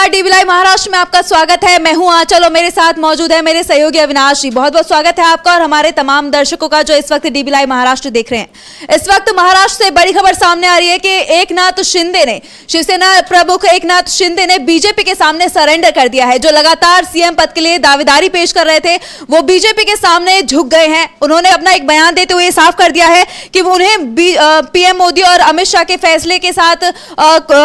नमस्कार, dB live Maharashtra में आपका स्वागत है। मैं हूं आंचल और मेरे साथ मौजूद है मेरे सहयोगी अविनाश जी। बहुत बहुत स्वागत है आपका और हमारे तमाम दर्शकों का जो इस वक्त डीबी लाइव महाराष्ट्र देख रहे हैं। इस वक्त महाराष्ट्र से बड़ी खबर सामने आ रही है कि एकनाथ शिंदे ने, शिवसेना प्रमुख एकनाथ शिंदे ने बीजेपी के सामने सरेंडर कर दिया है। जो लगातार सीएम पद के लिए दावेदारी पेश कर रहे थे वो बीजेपी के सामने झुक गए हैं। उन्होंने अपना एक बयान देते हुए साफ कर दिया है कि उन्हें पीएम मोदी और अमित शाह के फैसले के साथ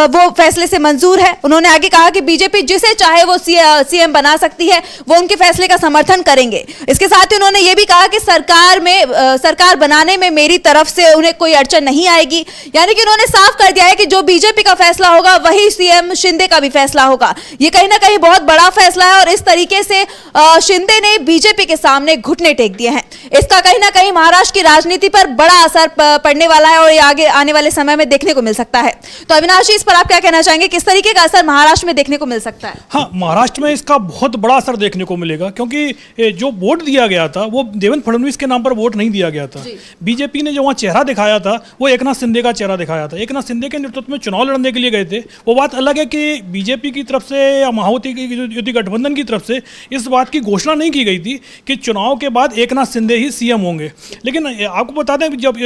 वो फैसले से मंजूर है। उन्होंने आगे कहा कि बीजेपी जिसे चाहे वो सीएम बना सकती है, वो उनके फैसले का समर्थन करेंगे। इसके साथ ही उन्होंने ये भी कहा कि सरकार बनाने में मेरी तरफ से उन्हें कोई अड़चन नहीं आएगी। यानी कि उन्होंने साफ कर दिया है कि जो बीजेपी का फैसला होगा वही सीएम शिंदे का भी फैसला होगा। ये कहीं ना कहीं बहुत बड़ा फैसला है और इस तरीके से शिंदे ने बीजेपी के सामने घुटने टेक दिए हैं। इसका कहीं ना कहीं महाराष्ट्र की राजनीति पर बड़ा असर पड़ने वाला है और ये आगे आने वाले समय में देखने को मिल सकता है। तो अविनाश जी, इस पर आप क्या कहना चाहेंगे? किस तरीके का असर महाराष्ट्र में देखने को मिल सकता है? हाँ, महाराष्ट्र में इसका बहुत बड़ा असर देखने को मिलेगा क्योंकि जो वोट दिया गया था वो देवेंद्र फडणवीस के नाम पर वोट नहीं दिया गया था। बीजेपी ने जो वहाँ चेहरा दिखाया था वो एकनाथ शिंदे का चेहरा दिखाया था। एकनाथ शिंदे के नेतृत्व में चुनाव लड़ने के लिए गए थे। वो बात अलग है कि बीजेपी की तरफ से या महायुति युति गठबंधन की तरफ से इस बात की घोषणा नहीं की गई थी कि चुनाव के बाद एकनाथ शिंदे ही सीएम होंगे। लेकिन आपको बता दें, जब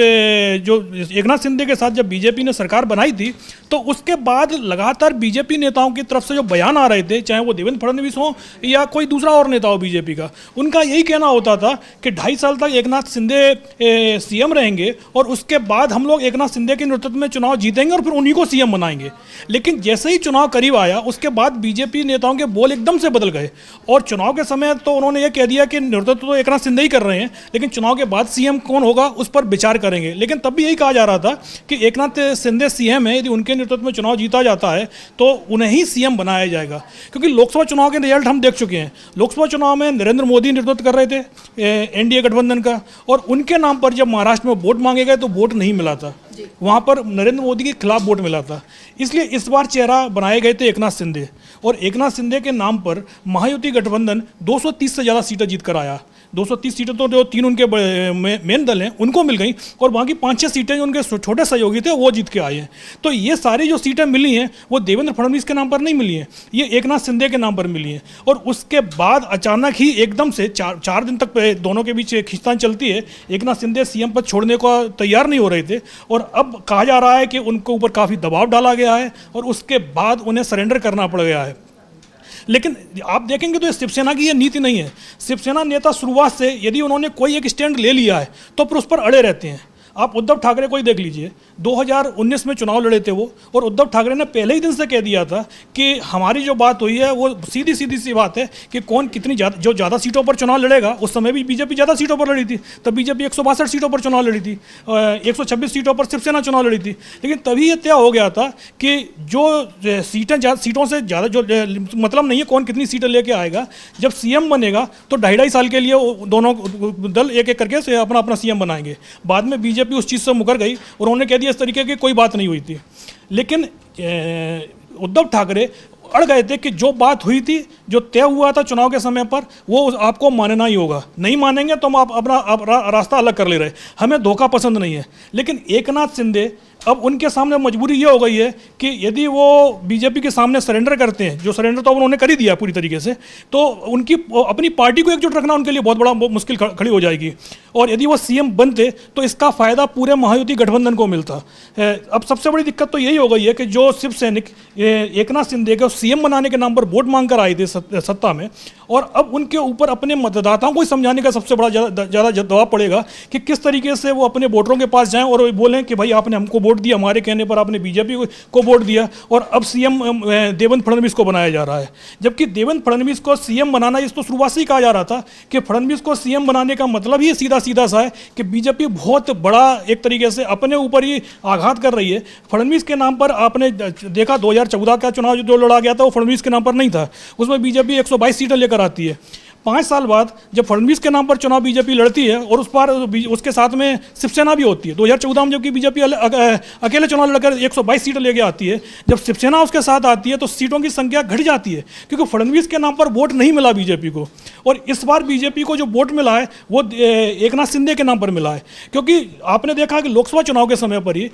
जो एकनाथ शिंदे के साथ जब बीजेपी ने सरकार बनाई थी तो उसके बाद लगातार बीजेपी नेताओं की तरफ से जो बयान आ रहे थे, चाहे वो देवेंद्र फडणवीस हो या कोई दूसरा और नेता हो बीजेपी का, उनका यही कहना होता था कि 2.5 साल तक एकनाथ शिंदे सीएम रहेंगे और उसके बाद हम लोग एकनाथ शिंदे के नेतृत्व में चुनाव जीतेंगे और फिर उन्हीं को सीएम बनाएंगे। लेकिन जैसे ही चुनाव करीब आया उसके बाद बीजेपी नेताओं के बोल एकदम से बदल गए और चुनाव के समय तो उन्होंने ये कह दिया कि नेतृत्व तो एकनाथ शिंदे ही कर रहे हैं, लेकिन चुनाव के बाद सीएम कौन होगा उस पर विचार करेंगे। लेकिन तब भी यही कहा जा रहा था कि एकनाथ शिंदे सीएम है, यदि उनके नेतृत्व में चुनाव जीता जाता है तो उन्हें ही सीएम बनाया जाएगा। क्योंकि लोकसभा चुनाव के रिजल्ट हम देख चुके हैं। लोकसभा चुनाव में नरेंद्र मोदी नेतृत्व कर रहे थे एनडीए गठबंधन का, और उनके नाम पर जब महाराष्ट्र में वोट मांगे गए तो वोट नहीं मिला था, वहाँ पर नरेंद्र मोदी के खिलाफ वोट मिला था। इसलिए इस बार चेहरा बनाए गए थे एकनाथ शिंदे, और एकनाथ शिंदे के नाम पर महायुति गठबंधन 230 से ज़्यादा सीटें जीत कर आया। 230 सीटें तो जो 3 उनके मेन दल हैं उनको मिल गई और बाकी 5-6 सीटें जो उनके छोटे सहयोगी थे वो जीत के आए हैं। तो ये सारी जो सीटें मिली हैं वो देवेंद्र फडणवीस के नाम पर नहीं मिली हैं, ये एकनाथ शिंदे के नाम पर मिली हैं। और उसके बाद अचानक ही एकदम से 4 दिन तक दोनों के बीच खींचतान चलती है। एकनाथ शिंदे सीएम पद छोड़ने को तैयार नहीं हो रहे थे और अब कहा जा रहा है कि उनको ऊपर काफ़ी दबाव डाला गया है और उसके बाद उन्हें सरेंडर करना पड़ गया है। लेकिन आप देखेंगे तो शिवसेना की ये नीति नहीं है। शिवसेना नेता शुरुआत से यदि उन्होंने कोई एक स्टैंड ले लिया है तो फिर उस पर अड़े रहते हैं। आप उद्धव ठाकरे को ही देख लीजिए, 2019 में चुनाव लड़े थे वो, और उद्धव ठाकरे ने पहले ही दिन से कह दिया था कि हमारी जो बात हुई है वो सीधी सी बात है कि कौन कितनी ज़्यादा सीटों पर चुनाव लड़ेगा। उस समय भी बीजेपी ज़्यादा सीटों पर लड़ी थी, तब बीजेपी 162 सीटों पर चुनाव लड़ी थी, 126 सीटों पर शिवसेना चुनाव लड़ी थी। लेकिन तभी ये तय हो गया था कि जो सीटों से ज़्यादा जो मतलब नहीं है कौन कितनी सीटें लेके आएगा, जब सीएम बनेगा तो 2.5 साल के लिए दोनों दल एक एक करके अपना अपना सीएम बनाएंगे। बाद में बीजेपी उस चीज़ से मुकर गई और उन्होंने कह दिया इस तरीके की कोई बात नहीं हुई थी। लेकिन उद्धव ठाकरे अड़ गए थे कि जो बात हुई थी, जो तय हुआ था चुनाव के समय पर, वो आपको मानना ही होगा। नहीं मानेंगे तो हम अपना रास्ता अलग कर ले रहे, हमें धोखा पसंद नहीं है। लेकिन एकनाथ शिंदे अब उनके सामने मजबूरी ये हो गई है कि यदि वो बीजेपी के सामने सरेंडर करते हैं, जो सरेंडर तो उन्होंने कर ही दिया पूरी तरीके से, तो उनकी अपनी पार्टी को एकजुट रखना उनके लिए बहुत बड़ा मुश्किल खड़ी हो जाएगी। और यदि वो सीएम बनते तो इसका फायदा पूरे महायुति गठबंधन को मिलता। अब सबसे बड़ी दिक्कत तो यही हो गई है कि जो शिव सैनिक एकनाथ शिंदे को सीएम बनाने के नाम पर वोट मांग कर आए थे सत्ता में, और अब उनके ऊपर अपने मतदाताओं को समझाने का सबसे बड़ा ज़्यादा दबाव पड़ेगा कि किस तरीके से वो अपने वोटरों के पास जाएं और बोलें कि भाई आपने हमको वोट दिया, हमारे कहने पर आपने बीजेपी को वोट दिया और अब सीएम देवेंद्र फडणवीस को बनाया जा रहा है। जबकि देवेंद्र फडणवीस को सीएम बनाना, इस तो शुरुआत से ही कहा जा रहा था कि फडणवीस को सीएम बनाने का मतलब ही सीधा सा है कि बीजेपी बहुत बड़ा एक तरीके से अपने ऊपर ही आघात कर रही है। फडणवीस के नाम पर आपने देखा 2014 का चुनाव जो लड़ा गया था वो फडणवीस के नाम पर नहीं था, उसमें बीजेपी 122 सीटें लेकर आती है। 5 साल बाद जब फडणवीस के नाम पर चुनाव बीजेपी लड़ती है और उस पर उसके साथ में शिवसेना भी होती है, 2014 में जबकि बीजेपी अकेले चुनाव लड़कर 122 सीटें लेके आती है, जब शिवसेना उसके साथ आती है तो सीटों की संख्या घट जाती है क्योंकि फडणवीस के नाम पर वोट नहीं मिला बीजेपी को। और इस बार बीजेपी को जो वोट मिला है वो एकनाथ शिंदे के नाम पर मिला है, क्योंकि आपने देखा कि लोकसभा चुनाव के समय पर ही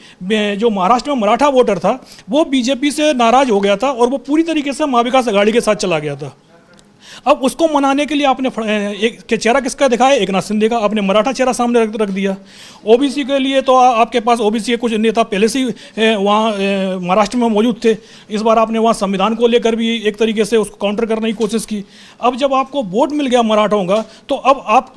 जो महाराष्ट्र में मराठा वोटर था वो बीजेपी से नाराज हो गया था और वो पूरी तरीके से महाविकास आघाड़ी के साथ चला गया था। अब उसको मनाने के लिए आपने एक चेहरा किसका दिखाया, एकनाथ शिंदे का, आपने मराठा चेहरा सामने रख दिया। ओबीसी के लिए तो आपके पास ओबीसी के कुछ नेता पहले से ही वहाँ महाराष्ट्र में मौजूद थे, इस बार आपने वहाँ संविधान को लेकर भी एक तरीके से उसको काउंटर करने की कोशिश की। अब जब आपको वोट मिल गया मराठों का तो अब आप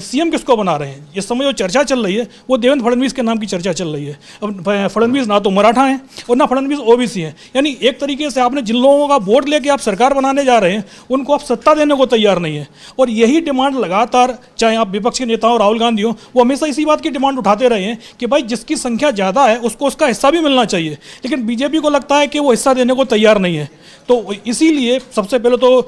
सीएम किसको बना रहे हैं? इस समय जो चर्चा चल रही है वो देवेंद्र फडणवीस के नाम की चर्चा चल रही है। अब फडणवीस ना तो मराठा हैं और ना फडणवीस ओबीसी हैं, यानी एक तरीके से आपने जिन लोगों का वोट लेके आप सरकार बनाने जा रहे हैं उनको आप सत्ता देने को तैयार नहीं है। और यही डिमांड लगातार, चाहे आप विपक्ष के नेता हो राहुल गांधी हो, वो हमेशा इसी बात की डिमांड उठाते रहे हैं कि भाई जिसकी संख्या ज़्यादा है उसको उसका हिस्सा भी मिलना चाहिए, लेकिन बीजेपी को लगता है कि वो हिस्सा देने को तैयार नहीं है। तो इसीलिए सबसे पहले तो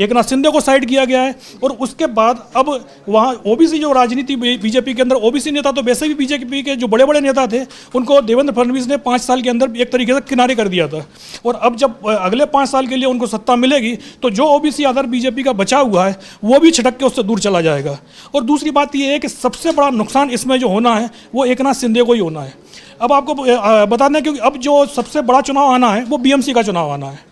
एकनाथ शिंदे को साइड किया गया है और उसके बाद अब वहाँ ओबीसी जो राजनीति बीजेपी के अंदर, ओबीसी नेता तो वैसे भी बीजेपी के जो बड़े बड़े नेता थे उनको देवेंद्र फडणवीस ने 5 साल के अंदर एक तरीके से किनारे कर दिया था। और अब जब अगले 5 साल के लिए उनको सत्ता मिलेगी तो जो ओबीसी आधार बीजेपी का बचा हुआ है वो भी छिटक के उससे दूर चला जाएगा। और दूसरी बात ये है कि सबसे बड़ा नुकसान इसमें जो होना है वो एकनाथ शिंदे को ही होना है। अब आपको बता दें क्योंकि अब जो सबसे बड़ा चुनाव आना है वो बीएमसी का चुनाव आना है।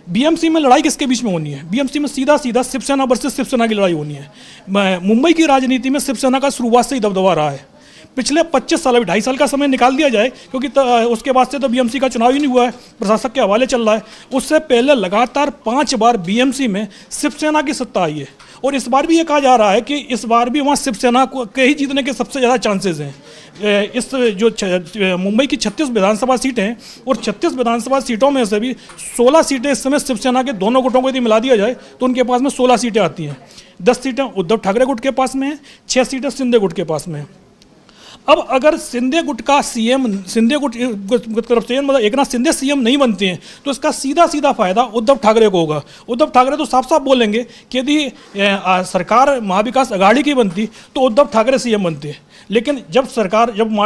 बीएमसी में लड़ाई किसके बीच में होनी है? बीएमसी में सीधा सीधा शिवसेना वर्सेस शिवसेना की लड़ाई होनी है। मुंबई की राजनीति में शिवसेना का शुरुआत से ही दबदबा रहा है। पिछले 25 साल, अभी 2.5 साल का समय निकाल दिया जाए क्योंकि उसके बाद से तो बीएमसी का चुनाव ही नहीं हुआ है, प्रशासक के हवाले चल रहा है। उससे पहले लगातार 5 बार बीएमसी में शिवसेना की सत्ता आई है और इस बार भी ये कहा जा रहा है कि इस बार भी वहाँ शिवसेना को के ही जीतने के सबसे ज़्यादा चांसेस हैं। इस जो मुंबई की 36 विधानसभा सीटें हैं और 36 विधानसभा सीटों में से भी 16 सीटें इस समय शिवसेना के दोनों गुटों को यदि मिला दिया जाए तो उनके पास में 16 सीटें आती हैं। 10 सीटें उद्धव ठाकरे गुट के पास में हैं, 6 सीटें शिंदे गुट के पास में हैं। अब अगर शिंदे गुट का सीएम, शिंदे गुट तरफ से मतलब एकनाथ शिंदे सीएम नहीं बनते हैं तो इसका सीधा सीधा फायदा उद्धव ठाकरे को होगा। उद्धव ठाकरे तो साफ साफ बोलेंगे कि यदि सरकार महाविकास आघाड़ी की बनती तो उद्धव ठाकरे सीएम बनते। लेकिन जब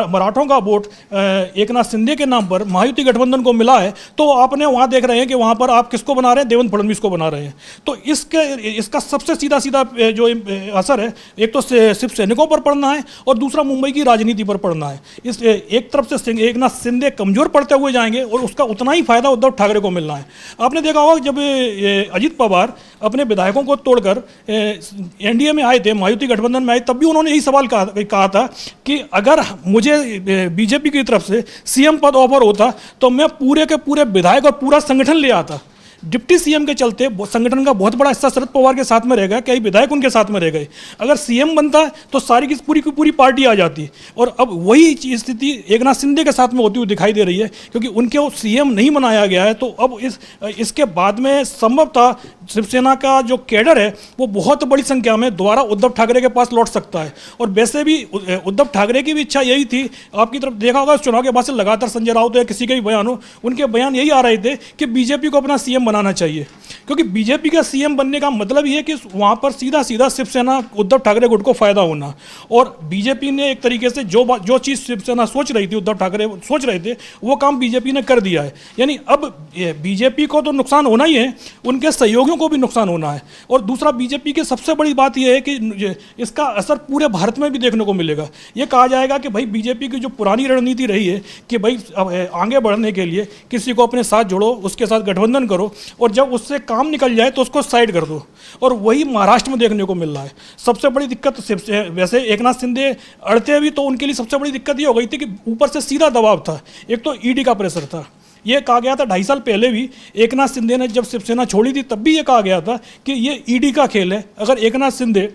मराठों का वोट एकनाथ शिंदे के नाम पर महायुति गठबंधन को मिला है तो आपने वहाँ देख रहे हैं कि वहाँ पर आप किसको बना रहे हैं? देवेंद्र फडणवीस को बना रहे हैं। तो इसका सबसे सीधा सीधा जो असर है एक तो सिर्फ सैनिकों पर पड़ना है और दूसरा मुंबई की राजनीति पर पड़ना है। इस एक तरफ से एकनाथ शिंदे कमजोर पड़ते हुए जाएंगे और उसका उतना ही फायदा उद्धव ठाकरे को मिलना है। आपने देखा होगा जब अजित पवार अपने विधायकों को तोड़कर एनडीए में आए थे, महायुति गठबंधन में आए, तब भी उन्होंने यही सवाल कहा था कि अगर मुझे बीजेपी की तरफ से सीएम पद ऑफर होता तो मैं पूरे के पूरे विधायक और पूरा संगठन ले आता। डिप्टी सीएम के चलते संगठन का बहुत बड़ा हिस्सा शरद पवार के साथ में रहेगा, कई विधायक उनके साथ में रह गए। अगर सीएम बनता है तो सारी की पूरी पार्टी आ जाती। और अब वही स्थिति एकनाथ शिंदे के साथ में होती हुई दिखाई दे रही है क्योंकि उनके वो सीएम नहीं बनाया गया है। तो अब इसके बाद में संभवतः शिवसेना का जो कैडर है वो बहुत बड़ी संख्या में दोबारा उद्धव ठाकरे के पास लौट सकता है। और वैसे भी उद्धव ठाकरे की भी इच्छा यही थी, आपकी तरफ देखा होगा चुनाव के बाद से लगातार संजय राउत या किसी के भी बयान हो, उनके बयान यही आ रहे थे कि बीजेपी को अपना सीएम बनाना चाहिए क्योंकि बीजेपी का सीएम बनने का मतलब ये है कि वहां पर सीधा सीधा शिवसेना उद्धव ठाकरे गुट को फायदा होना। और बीजेपी ने एक तरीके से जो चीज़ शिवसेना सोच रही थी, उद्धव ठाकरे सोच रहे थे, वो काम बीजेपी ने कर दिया है। यानी अब बीजेपी को तो नुकसान होना ही है, उनके सहयोगियों को भी नुकसान होना है। और दूसरा बीजेपी की सबसे बड़ी बात यह है कि इसका असर पूरे भारत में भी देखने को मिलेगा। ये कहा जाएगा कि भाई बीजेपी की जो पुरानी रणनीति रही है कि भाई आगे बढ़ने के लिए किसी को अपने साथ जोड़ो, उसके साथ गठबंधन करो और जब उससे काम निकल जाए तो उसको साइड कर दो, और वही महाराष्ट्र में देखने को मिल रहा है। सबसे बड़ी दिक्कत वैसे एकनाथ शिंदे अड़ते भी तो उनके लिए सबसे बड़ी दिक्कत ये हो गई थी कि ऊपर से सीधा दबाव था। एक तो ईडी का प्रेशर था, ये कहा गया था 2.5 साल पहले भी एकनाथ शिंदे ने जब शिवसेना छोड़ी थी तब भी ये कहा गया था कि ये ईडी का खेल है। अगर एकनाथ शिंदे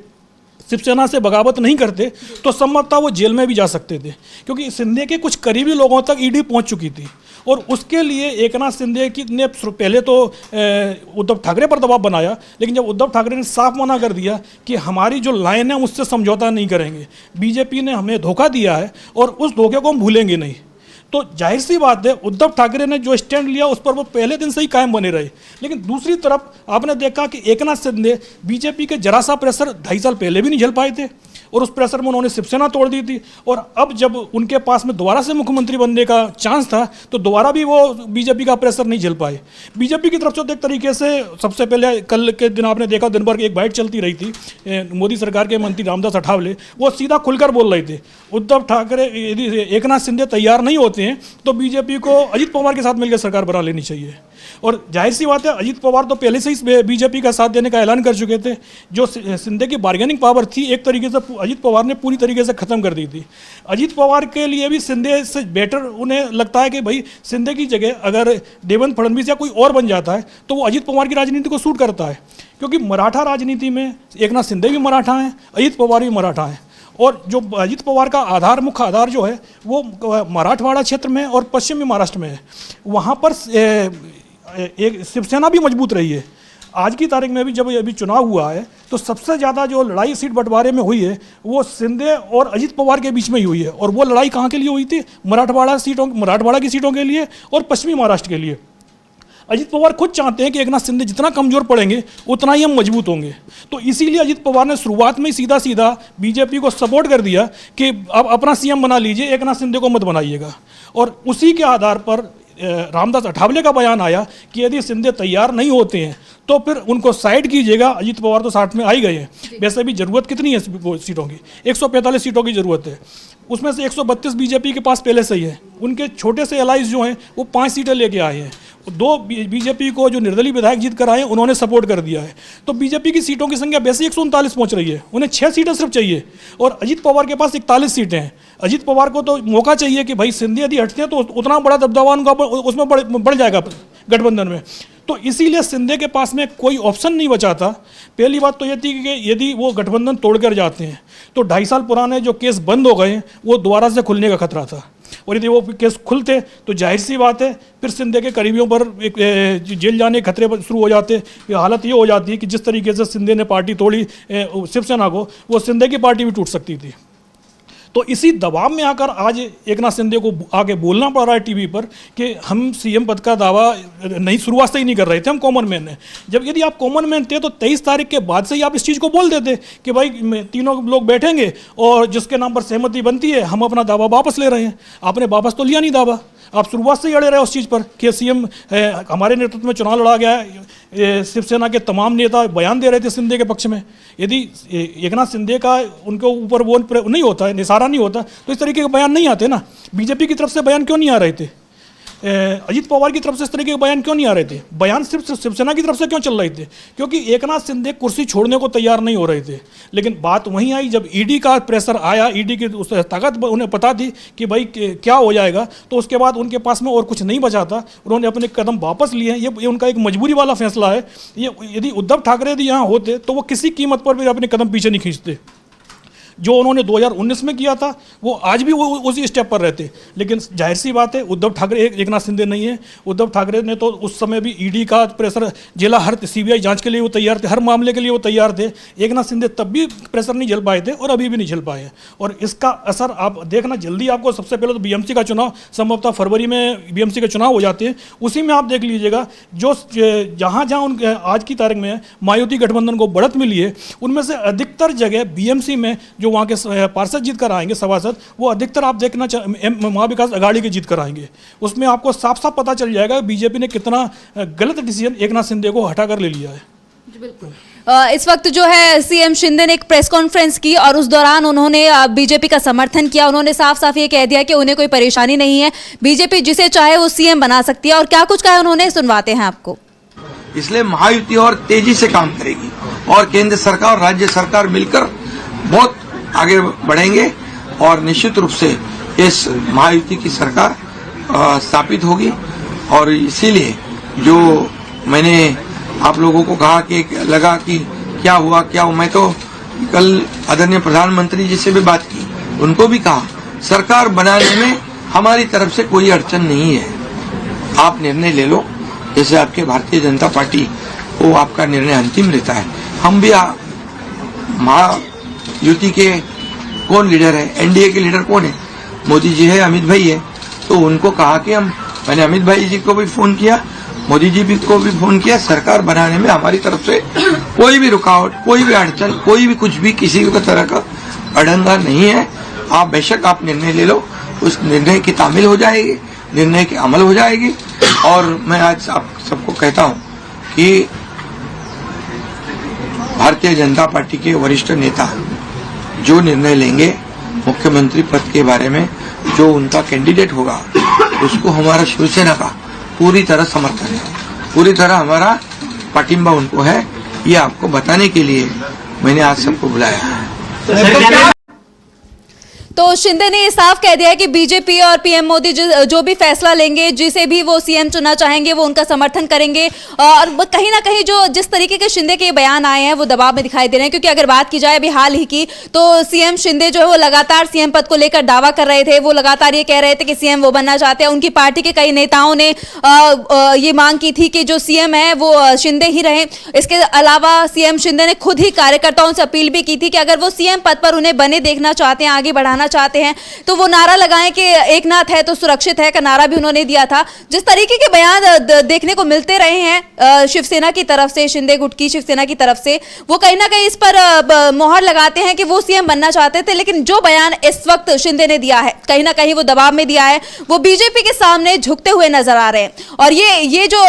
शिवसेना से बगावत नहीं करते तो संभवतः वो जेल में भी जा सकते थे क्योंकि शिंदे के कुछ करीबी लोगों तक ईडी पहुंच चुकी थी। और उसके लिए एकनाथ शिंदे ने पहले तो उद्धव ठाकरे पर दबाव बनाया, लेकिन जब उद्धव ठाकरे ने साफ मना कर दिया कि हमारी जो लाइन है उससे समझौता नहीं करेंगे, बीजेपी ने हमें धोखा दिया है और उस धोखे को हम भूलेंगे नहीं, तो जाहिर सी बात है उद्धव ठाकरे ने जो स्टैंड लिया उस पर वो पहले दिन से ही कायम बने रहे। लेकिन दूसरी तरफ आपने देखा कि एकनाथ शिंदे बीजेपी के जरा सा प्रेशर 2.5 साल पहले भी नहीं झेल पाए थे और उस प्रेशर में उन्होंने शिवसेना तोड़ दी थी। और अब जब उनके पास में दोबारा से मुख्यमंत्री बनने का चांस था तो दोबारा भी वो बीजेपी का प्रेशर नहीं झेल पाए। बीजेपी की तरफ से तो एक तरीके से सबसे पहले कल के दिन आपने देखा दिन भर की एक बाइट चलती रही थी मोदी सरकार के मंत्री रामदास अठावले, वो सीधा खुलकर बोल रहे थे उद्धव ठाकरे यदि एकनाथ शिंदे तैयार नहीं होते हैं तो बीजेपी को अजित पवार के साथ मिलकर सरकार बना लेनी चाहिए। और जाहिर सी बात है अजित पवार तो पहले से ही बीजेपी का साथ देने का ऐलान कर चुके थे। जो शिंदे की बार्गेनिंग पावर थी एक तरीके से अजित पवार ने पूरी तरीके से खत्म कर दी थी। अजित पवार के लिए भी शिंदे से बेटर उन्हें लगता है कि भाई शिंदे की जगह अगर देवेंद्र फडणवीस या कोई और बन जाता है तो वो अजित पवार की राजनीति को सूट करता है, क्योंकि मराठा राजनीति में एकनाथ शिंदे भी मराठा हैं, अजित पवार भी मराठा हैं। और जो अजित पवार का आधार मुख्य आधार जो है वो मराठवाड़ा क्षेत्र में और पश्चिमी महाराष्ट्र में है। वहाँ पर एक शिवसेना भी मजबूत रही है। आज की तारीख में भी जब अभी चुनाव हुआ है तो सबसे ज़्यादा जो लड़ाई सीट बंटवारे में हुई है वो शिंदे और अजित पवार के बीच में ही हुई है। और वो लड़ाई कहाँ के लिए हुई थी? मराठवाड़ा की सीटों के लिए और पश्चिमी महाराष्ट्र के लिए। अजित पवार खुद चाहते हैं कि एकनाथ शिंदे जितना कमजोर पड़ेंगे उतना ही हम मजबूत होंगे। तो इसीलिए अजित पवार ने शुरुआत में ही सीधा सीधा बीजेपी को सपोर्ट कर दिया कि अब अपना सीएम बना लीजिए, एकनाथ शिंदे को मत बनाइएगा। और उसी के आधार पर रामदास अठावले का बयान आया कि यदि शिंदे तैयार नहीं होते हैं तो फिर उनको साइड कीजिएगा। अजित पवार तो 60 में आ ही गए हैं। वैसे भी जरूरत कितनी है सीटों की? 145 सीटों की जरूरत है। उसमें से 132 बीजेपी के पास पहले से ही है। उनके छोटे से एलाइज जो हैं वो 5 सीटें लेके आए हैं। 2 बीजेपी को जो निर्दलीय विधायक जीत कर आए हैं उन्होंने सपोर्ट कर दिया है। तो बीजेपी की सीटों की संख्या वैसे 139 पहुंच रही है, उन्हें 6 सीटें सिर्फ चाहिए। और अजित पवार के पास 41 सीटें हैं। अजित पवार को तो मौका चाहिए कि भाई शिंदे यदि हटते हैं तो उतना बड़ा दबदबा उनका उसमें बढ़ जाएगा गठबंधन में। तो इसीलिए शिंदे के पास में कोई ऑप्शन नहीं बचा था। पहली बात तो ये थी कि यदि वो गठबंधन तोड़कर जाते हैं तो 2.5 साल पुराने जो केस बंद हो गए वो दोबारा से खुलने का खतरा था। और यदि वो केस खुलते तो जाहिर सी बात है फिर शिंदे के करीबियों पर जेल जाने के खतरे शुरू हो जाते। हालत ये हो जाती है कि जिस तरीके से शिंदे ने पार्टी तोड़ी शिवसेना को, वो शिंदे की पार्टी भी टूट सकती थी। तो इसी दबाव में आकर आज एकनाथ शिंदे को आगे बोलना पड़ रहा है टीवी पर कि हम सीएम पद का दावा नहीं शुरुआत से ही नहीं कर रहे थे, हम कॉमन मैन हैं। जब यदि आप कॉमन मैन थे तो 23 तारीख के बाद से ही आप इस चीज़ को बोल देते कि भाई तीनों लोग बैठेंगे और जिसके नाम पर सहमति बनती है हम अपना दावा वापस ले रहे हैं। आपने वापस तो लिया नहीं दावा, आप शुरुआत से ही अड़े रहे उस चीज़ पर कि सीएम हमारे नेतृत्व में चुनाव लड़ा गया है। शिवसेना के तमाम नेता बयान दे रहे थे शिंदे के पक्ष में। यदि एकनाथ शिंदे का उनके ऊपर वो नहीं होता है, निशारा नहीं होता, तो इस तरीके के बयान नहीं आते ना। बीजेपी की तरफ से बयान क्यों नहीं आ रहे थे? अजित पवार की तरफ से इस तरीके के बयान क्यों नहीं आ रहे थे? बयान सिर्फ शिवसेना की तरफ से क्यों चल रहे थे? क्योंकि एकनाथ शिंदे कुर्सी छोड़ने को तैयार नहीं हो रहे थे। लेकिन बात वहीं आई जब ईडी का प्रेशर आया, ईडी की उस ताकत उन्हें पता थी कि भाई क्या हो जाएगा, तो उसके बाद उनके पास में और कुछ नहीं बचा था, उन्होंने अपने कदम वापस लिए हैं। ये उनका एक मजबूरी वाला फैसला है। ये यदि उद्धव ठाकरे यदि यहाँ होते तो वो किसी कीमत पर भी अपने कदम पीछे नहीं खींचते। जो उन्होंने 2019 में किया था वो आज भी वो उसी स्टेप पर रहते। लेकिन जाहिर सी बात है उद्धव ठाकरे एकनाथ शिंदे नहीं है। उद्धव ठाकरे ने तो उस समय भी ईडी का प्रेशर झेला, हर सीबीआई जांच के लिए वो तैयार थे, हर मामले के लिए वो तैयार थे। एकनाथ शिंदे तब भी प्रेशर नहीं झेल पाए थे और अभी भी नहीं झेल पाए। और इसका असर आप देखना जल्दी आपको, सबसे पहले तो बीएमसी का चुनाव संभवतः फरवरी में बीएमसी के चुनाव हो जाते हैं, उसी में आप देख लीजिएगा जो जहाँ जहाँ उनके आज की तारीख में मायावती गठबंधन को बढ़त मिली है उनमें से अधिकतर जगह बीएमसी में जो वहाँ के पार्षद जीत कर आएंगे, सभासद, वो अधिकतर आप देखना महाविकास अघाड़ी के जीत कर आएंगे। उसमें आपको साफ साफ पता चल जाएगा बीजेपी ने कितना गलत डिसीजन एकनाथ शिंदे को हटाकर ले लिया है। बिल्कुल। इस वक्त जो है सीएम शिंदे ने एक प्रेस कॉन्फ्रेंस की और उस दौरान उन्होंने बीजेपी का समर्थन किया। उन्होंने साफ साफ ये कह दिया कि उन्हें कोई परेशानी नहीं है, बीजेपी जिसे चाहे वो सीएम बना सकती है। और क्या कुछ कहा उन्होंने, सुनवाते हैं आपको। इसलिए महायुति और तेजी से काम करेगी और केंद्र सरकार और राज्य सरकार मिलकर बहुत आगे बढ़ेंगे और निश्चित रूप से इस महायुति की सरकार स्थापित होगी। और इसीलिए जो मैंने आप लोगों को कहा कि लगा कि क्या हुआ, मैं तो कल आदरणीय प्रधानमंत्री जी से भी बात की, उनको भी कहा सरकार बनाने में हमारी तरफ से कोई अड़चन नहीं है, आप निर्णय ले लो। जैसे आपके भारतीय जनता पार्टी वो आपका निर्णय अंतिम लेता है। हम भी महायुति के कौन लीडर है, एनडीए के लीडर कौन है? मोदी जी है, अमित भाई है, तो उनको कहा कि मैंने अमित भाई जी को भी फोन किया, मोदी जी को भी फोन किया, सरकार बनाने में हमारी तरफ से कोई भी रुकावट, कोई भी अड़चन, कोई भी कुछ भी किसी भी तरह का अड़ंगा नहीं है। आप बेशक आप निर्णय ले लो, उस निर्णय की तामील हो जाएगी, निर्णय की अमल हो जाएगी। और मैं आज आप सबको कहता हूं कि भारतीय जनता पार्टी के वरिष्ठ नेता जो निर्णय लेंगे मुख्यमंत्री पद के बारे में, जो उनका कैंडिडेट होगा, उसको हमारा शिवसेना का पूरी तरह समर्थन है, पूरी तरह हमारा पाटिंबा उनको है। ये आपको बताने के लिए मैंने आज सबको बुलाया है। तो शिंदे ने ये साफ कह दिया है कि बीजेपी और पीएम मोदी जो भी फैसला लेंगे, जिसे भी वो सीएम चुनना चाहेंगे, वो उनका समर्थन करेंगे। और कहीं ना कहीं जो जिस तरीके के शिंदे के बयान आए हैं वो दबाव में दिखाई दे रहे हैं, क्योंकि अगर बात की जाए अभी हाल ही की, तो सीएम शिंदे जो है वो लगातार सीएम पद को लेकर दावा कर रहे थे। वो लगातार ये कह रहे थे कि सीएम वो बनना चाहते हैं। उनकी पार्टी के कई नेताओं ने ये मांग की थी कि जो सीएम है वो शिंदे ही रहे। इसके अलावा सीएम शिंदे ने खुद ही कार्यकर्ताओं से अपील भी की थी कि अगर वो सीएम पद पर उन्हें बने देखना चाहते हैं, आगे बढ़ाना चाहते हैं, तो वो नारा लगाएं कि एक नाथ है तो सुरक्षित है का नारा भी उन्होंने दिया था। जिस तरीके के बयान देखने को मिलते रहे हैं शिवसेना की तरफ से, शिंदे गुट की शिवसेना की तरफ से, वो कहीं ना कहीं इस पर मोहर लगाते हैं कि वो सीएम बनना चाहते थे। लेकिन जो बयान इस वक्त शिंदे ने दिया है, कहीं ना कहीं वो दबाव में दिया है, वो बीजेपी के सामने झुकते हुए नजर आ रहे हैं। और ये जो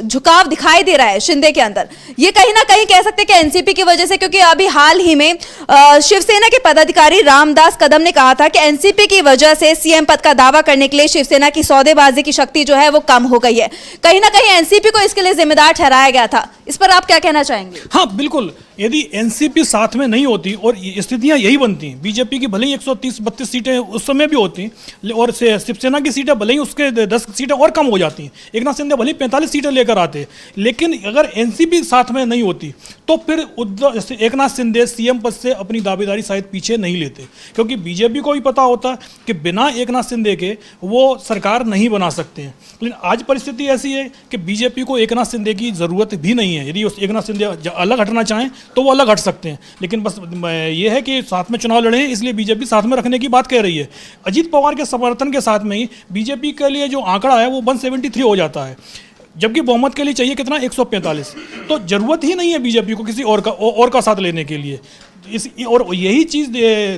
झुकाव दिखाई दे रहा है शिंदे के अंदर, ये कहीं ना कहीं कह सकते हैं कि एनसीपी की वजह से, क्योंकि अभी हाल ही में शिवसेना के पदाधिकारी रामदास कदम ने कहा था कि एनसीपी की वजह से सीएम पद का दावा करने के लिए शिवसेना की सौदेबाजी की शक्ति जो है वो कम हो गई है। कहीं ना कहीं एनसीपी को इसके लिए जिम्मेदार ठहराया गया था। इस पर आप क्या कहना चाहेंगे? हाँ बिल्कुल, यदि एनसीपी साथ में नहीं होती और स्थितियां यही बनती, बीजेपी की भले ही 130-32 सीटें उस समय भी होती और शिवसेना की सीटें भले ही उसके 10 सीटें और कम हो जाती, एक नाथ शिंदे भले ही 45 सीटें लेकर आते, लेकिन अगर एनसीपी साथ में नहीं होती तो फिर एक नाथ शिंदे सीएम पद से अपनी दावेदारी शायद पीछे नहीं लेते, क्योंकि बीजेपी को भी पता होता कि बिना एक नाथ शिंदे के वो सरकार नहीं बना सकते हैं। लेकिन आज परिस्थिति ऐसी है कि बीजेपी को एक नाथ शिंदे की जरूरत भी नहीं है। यदि एक नाथ शिंदे अलग हटना चाहें तो वो अलग हट सकते हैं, लेकिन बस ये है कि साथ में चुनाव लड़े हैं, इसलिए बीजेपी साथ में रखने की बात कह रही है। अजीत पवार के समर्थन के साथ में ही बीजेपी के लिए जो आंकड़ा है वो 173 हो जाता है, जबकि बहुमत के लिए चाहिए कितना, 145। तो जरूरत ही नहीं है बीजेपी को किसी और का साथ लेने के लिए। और यही चीज़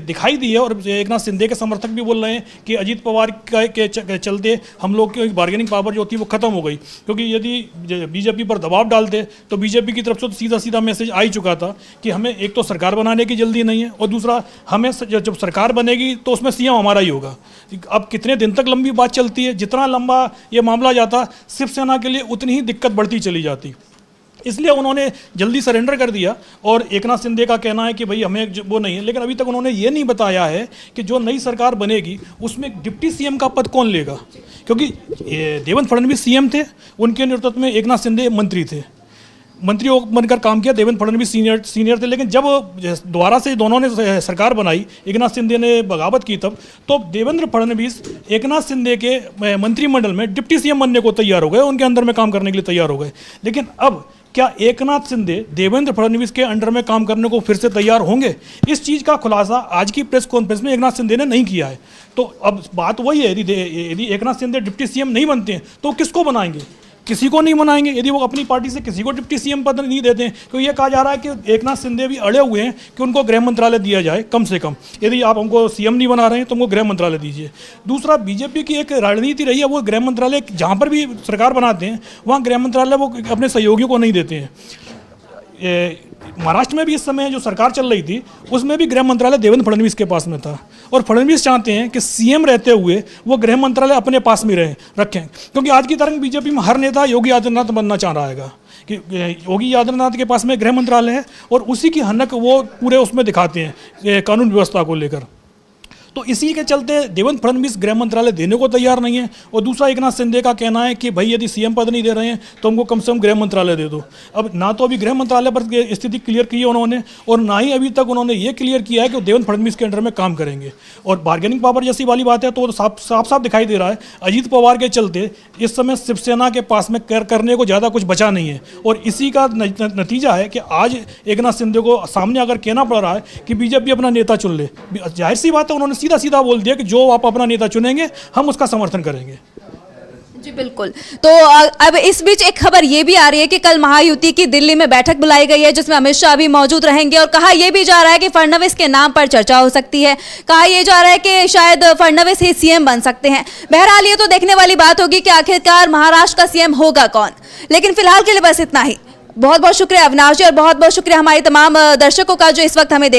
दिखाई दी है। और एक नाथ शिंदे के समर्थक भी बोल रहे हैं कि अजीत पवार के चलते हम लोग की बार्गेनिंग पावर जो थी वो खत्म हो गई, क्योंकि यदि बीजेपी पर दबाव डालते तो बीजेपी की तरफ से तो सीधा मैसेज आ ही चुका था कि हमें एक तो सरकार बनाने की जल्दी नहीं है, और दूसरा हमें जब सरकार बनेगी तो उसमें सीएम हमारा ही होगा। अब कितने दिन तक लंबी बात चलती है, जितना लंबा ये मामला जाता शिवसेना के लिए उतनी ही दिक्कत बढ़ती चली जाती, इसलिए उन्होंने जल्दी सरेंडर कर दिया। और एक नाथ शिंदे का कहना है कि भाई हमें वो नहीं है, लेकिन अभी तक उन्होंने ये नहीं बताया है कि जो नई सरकार बनेगी उसमें डिप्टी सीएम का पद कौन लेगा, क्योंकि देवेंद्र फडणवीस सीएम थे, उनके नेतृत्व में एक नाथ शिंदे मंत्री थे, मंत्री बनकर काम किया। देवेंद्र फडणवीस सीनियर थे, लेकिन जब दोबारा से दोनों ने सरकार बनाई, एक नाथ शिंदे ने बगावत की, तब तो देवेंद्र फडणवीस एक नाथ शिंदे के मंत्रिमंडल में डिप्टी सीएम बनने को तैयार हो गए, उनके अंदर में काम करने के लिए तैयार हो गए। लेकिन अब क्या एक नाथ शिंदे देवेंद्र फडणवीस के अंडर में काम करने को फिर से तैयार होंगे? इस चीज़ का खुलासा आज की प्रेस कॉन्फ्रेंस में एक नाथ शिंदे ने नहीं किया है। तो अब बात वही है, यदि एक नाथ शिंदे डिप्टी सीएम नहीं बनते हैं तो किसको बनाएंगे? किसी को नहीं बनाएंगे। यदि वो अपनी पार्टी से किसी को डिप्टी सीएम पद नहीं देते हैं, तो ये कहा जा रहा है कि एक नाथ शिंदे भी अड़े हुए हैं कि उनको गृह मंत्रालय दिया जाए कम से कम। यदि आप हमको सीएम नहीं बना रहे हैं तो हमको गृह मंत्रालय दीजिए। दूसरा, बीजेपी की एक रणनीति रही है, वो गृह मंत्रालय जहाँ पर भी सरकार बनाते हैं वहाँ गृह मंत्रालय वो अपने सहयोगियों को नहीं देते हैं। महाराष्ट्र में भी इस समय जो सरकार चल रही थी उसमें भी गृह मंत्रालय देवेंद्र फडणवीस के पास में था, और फडणवीस चाहते हैं कि सीएम रहते हुए वो गृह मंत्रालय अपने पास में रखें, क्योंकि आज की तरह बीजेपी में हर नेता योगी आदित्यनाथ बनना चाह रहा है कि योगी आदित्यनाथ के पास में गृह मंत्रालय है और उसी की हनक वो पूरे उसमें दिखाते हैं कानून व्यवस्था को लेकर। तो इसी के चलते देवेंद्र फडणवीस गृह मंत्रालय देने को तैयार नहीं है। और दूसरा, एक नाथ शिंदे का कहना है कि भाई यदि सीएम पद नहीं दे रहे हैं तो हमको कम से कम गृह मंत्रालय दे दो। अब ना तो अभी गृह मंत्रालय पर स्थिति क्लियर की है उन्होंने, और ना ही अभी तक उन्होंने ये क्लियर किया है कि वो देवेंद्र फडणवीस के अंडर में काम करेंगे। और बार्गेनिंग पावर जैसी वाली बात है तो साफ दिखाई दे रहा है अजीत पवार के चलते इस समय शिवसेना के पास में करने को ज़्यादा कुछ बचा नहीं है। और इसी का नतीजा है कि आज एक नाथ शिंदे को सामने अगर कहना पड़ रहा है कि बीजेपी अपना नेता चुन ले। जाहिर सी बात है, उन्होंने सीधा सीधा बोल दिया कि जो आप अपना नेता चुनेंगे हम उसका समर्थन करेंगे। जी बिल्कुल। तो अब इस बीच एक खबर ये भी आ रही है कि कल महायुति की दिल्ली में बैठक बुलाई गई है जिसमें अमित शाह भी मौजूद रहेंगे और कहा यह भी जा रहा है कि फडणवीस के नाम पर चर्चा हो सकती है। कहा यह जा रहा है कि शायद फडणवीस ही सीएम बन सकते हैं। बहरहाल ये तो देखने वाली बात होगी कि आखिरकार महाराष्ट्र का सीएम होगा कौन। लेकिन फिलहाल के लिए बस इतना ही। बहुत बहुत शुक्रिया अविनाश जी और बहुत बहुत शुक्रिया हमारे तमाम दर्शकों का जो इस वक्त हमें